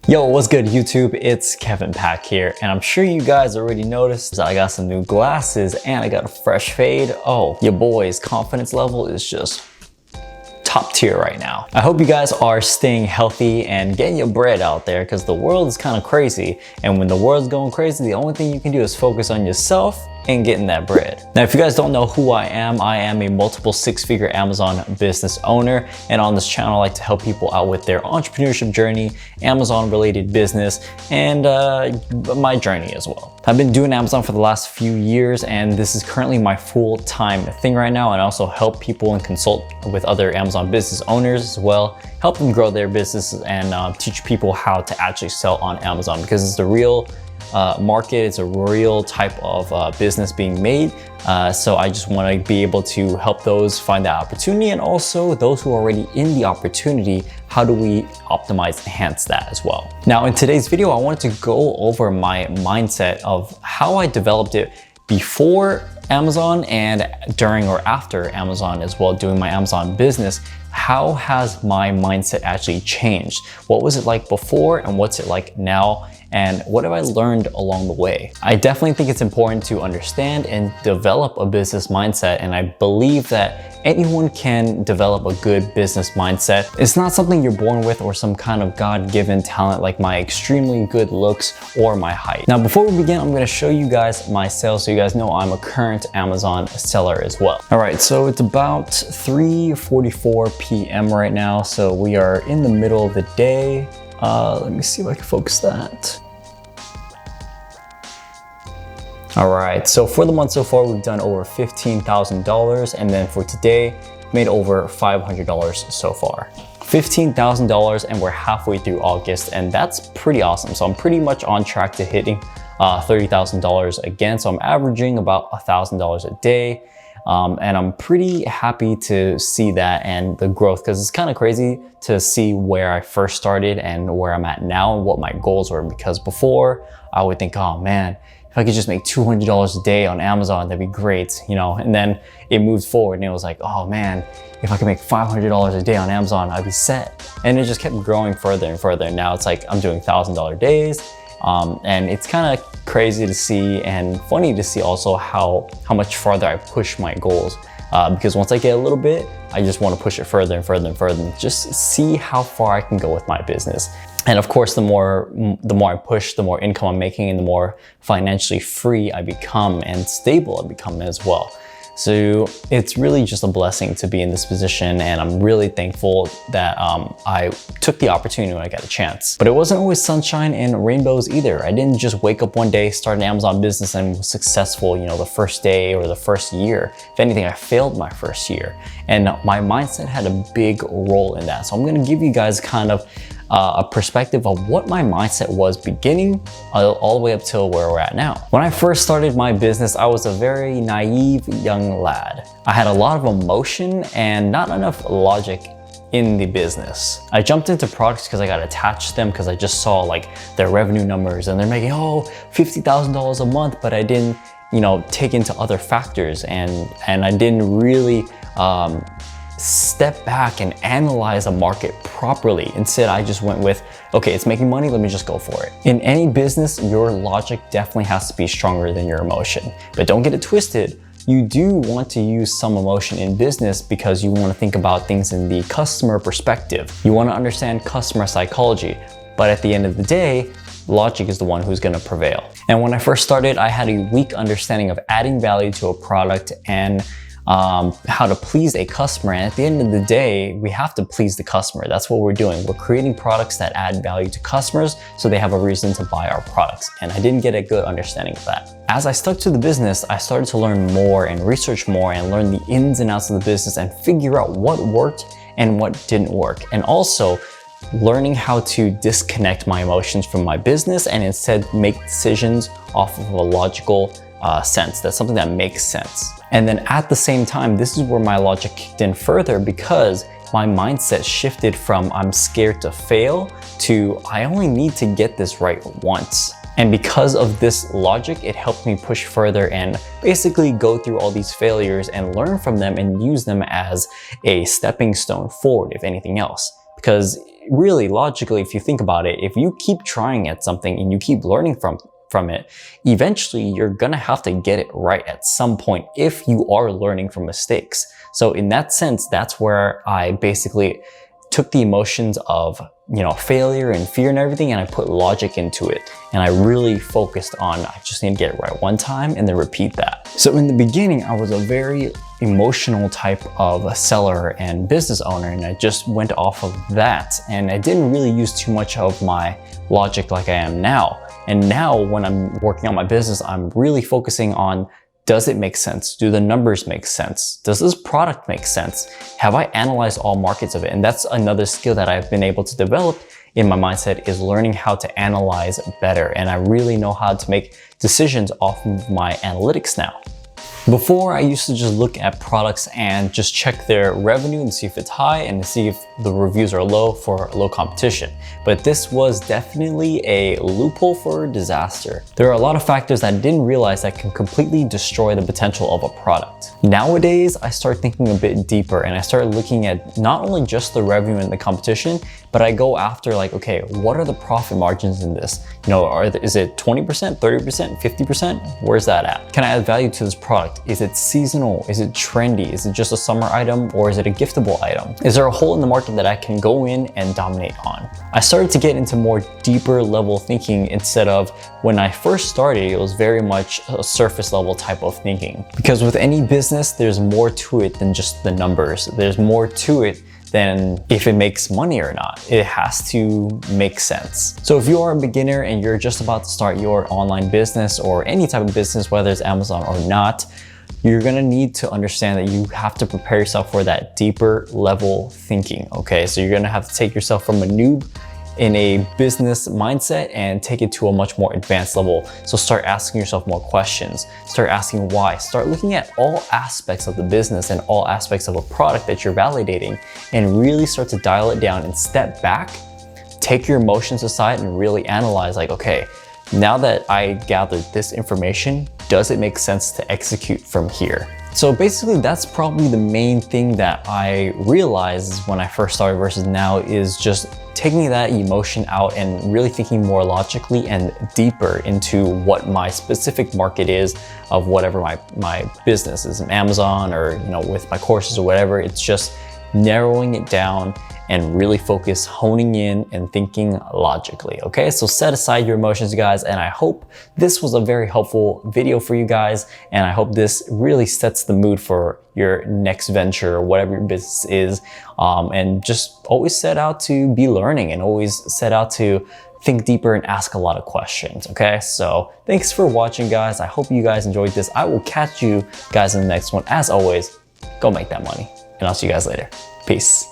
Yo, what's good YouTube? It's Kevin Pack here, and I'm sure you guys already noticed that I got some new glasses and I got a fresh fade. Oh, your boy's confidence level is just top tier right now. I hope you guys are staying healthy and getting your bread out there because the world is kind of crazy, and when the world's going crazy, the only thing you can do is focus on yourself and getting that bread. Now, if you guys don't know who I am a multiple six-figure Amazon business owner, and on this channel, I like to help people out with their entrepreneurship journey, Amazon-related business, and my journey as well. I've been doing Amazon for the last few years, and this is currently my full-time thing right now, and I also help people and consult with other Amazon business owners as well, help them grow their businesses and teach people how to actually sell on Amazon because it's the real market. It's a real type of business being made. So I just want to be able to help those find that opportunity, and also those who are already in the opportunity, how do we optimize, enhance that as well. Now in today's video, I wanted to go over my mindset of how I developed it before Amazon and during or after Amazon as well, doing my Amazon business. How has my mindset actually changed? What was it like before and what's it like now? And what have I learned along the way? I definitely think it's important to understand and develop a business mindset, and I believe that anyone can develop a good business mindset. It's not something you're born with or some kind of God-given talent like my extremely good looks or my height. Now, before we begin, I'm gonna show you guys my sales so you guys know I'm a current Amazon seller as well. All right, so it's about 3:44 p.m. right now, so we are in the middle of the day. Let me see if I can focus that. All right, so for the month so far, we've done over $15,000, and then for today, made over $500 so far. $15,000, and we're halfway through August, and that's pretty awesome. So I'm pretty much on track to hitting $30,000 again. So I'm averaging about $1,000 a day. And I'm pretty happy to see that and the growth, because it's kind of crazy to see where I first started and where I'm at now and what my goals were. Because before I would think, oh man, if I could just make $200 a day on Amazon, that'd be great, you know? And then it moved forward and it was like, oh man, if I could make $500 a day on Amazon, I'd be set. And it just kept growing further and further. And now it's like, I'm doing $1,000 days. And it's kind of crazy to see and funny to see also how much farther I push my goals. Because once I get a little bit, I just want to push it further and further and further and just see how far I can go with my business. And of course, the more I push, the more income I'm making and the more financially free I become and stable I become as well. So it's really just a blessing to be in this position, and I'm really thankful that I took the opportunity when I got a chance. But it wasn't always sunshine and rainbows either. I didn't just wake up one day, start an Amazon business and was successful, you know, the first day or the first year. If anything, I failed my first year. And my mindset had a big role in that. So I'm gonna give you guys kind of a perspective of what my mindset was beginning all the way up till where we're at now. When I first started my business, I was a very naive young lad. I had a lot of emotion and not enough logic in the business. I jumped into products because I got attached to them because I just saw like their revenue numbers and they're making, oh, $50,000 a month, but I didn't, you know, take into other factors and I didn't really step back and analyze a market properly. Instead, I just went with, okay, it's making money, let me just go for it. In any business, your logic definitely has to be stronger than your emotion. But don't get it twisted. You do want to use some emotion in business because you want to think about things in the customer perspective. You want to understand customer psychology. But at the end of the day, logic is the one who's going to prevail. And when I first started, I had a weak understanding of adding value to a product and how to please a customer. And at the end of the day, we have to please the customer. That's what we're doing. We're creating products that add value to customers so they have a reason to buy our products. And I didn't get a good understanding of that. As I stuck to the business, I started to learn more and research more and learn the ins and outs of the business and figure out what worked and what didn't work. And also learning how to disconnect my emotions from my business and instead make decisions off of a logical sense. That's something that makes sense. And then at the same time, this is where my logic kicked in further because my mindset shifted from I'm scared to fail to I only need to get this right once. And because of this logic, it helped me push further and basically go through all these failures and learn from them and use them as a stepping stone forward, if anything else. Because really logically, if you think about it, if you keep trying at something and you keep learning from it, eventually you're gonna have to get it right at some point if you are learning from mistakes. So in that sense, that's where I basically took the emotions of, failure and fear and everything, and I put logic into it. And I really focused on, I just need to get it right one time and then repeat that. So in the beginning, I was a very emotional type of a seller and business owner, and I just went off of that. And I didn't really use too much of my logic like I am now. And now when I'm working on my business, I'm really focusing on, does it make sense? Do the numbers make sense? Does this product make sense? Have I analyzed all markets of it? And that's another skill that I've been able to develop in my mindset, is learning how to analyze better. And I really know how to make decisions off of my analytics now. Before, I used to just look at products and just check their revenue and see if it's high and see if the reviews are low for low competition. But this was definitely a loophole for disaster. There are a lot of factors that I didn't realize that can completely destroy the potential of a product. Nowadays, I start thinking a bit deeper and I start looking at not only just the revenue and the competition, but I go after like, okay, what are the profit margins in this? Is it 20%, 30%, 50%? Where's that at? Can I add value to this product? Is it seasonal? Is it trendy? Is it just a summer item, or is it a giftable item? Is there a hole in the market that I can go in and dominate on? I started to get into more deeper level thinking instead of, when I first started, it was very much a surface level type of thinking. Because with any business, there's more to it than just the numbers. There's more to it than if it makes money or not. It has to make sense. So if you are a beginner and you're just about to start your online business or any type of business, whether it's Amazon or not, you're gonna need to understand that you have to prepare yourself for that deeper level thinking, okay? So you're gonna have to take yourself from a noob in a business mindset and take it to a much more advanced level. So start asking yourself more questions, start asking why, start looking at all aspects of the business and all aspects of a product that you're validating, and really start to dial it down and step back, take your emotions aside and really analyze like, okay, now that I gathered this information, does it make sense to execute from here? So basically that's probably the main thing that I realized when I first started versus now, is just taking that emotion out and really thinking more logically and deeper into what my specific market is of whatever my business is, Amazon or with my courses or whatever. It's just narrowing it down and really focus, honing in and thinking logically, okay? So set aside your emotions, guys, and I hope this was a very helpful video for you guys, and I hope this really sets the mood for your next venture or whatever your business is, and just always set out to be learning and always set out to think deeper and ask a lot of questions, okay? So thanks for watching, guys. I hope you guys enjoyed this. I will catch you guys in the next one. As always, go make that money, and I'll see you guys later. Peace.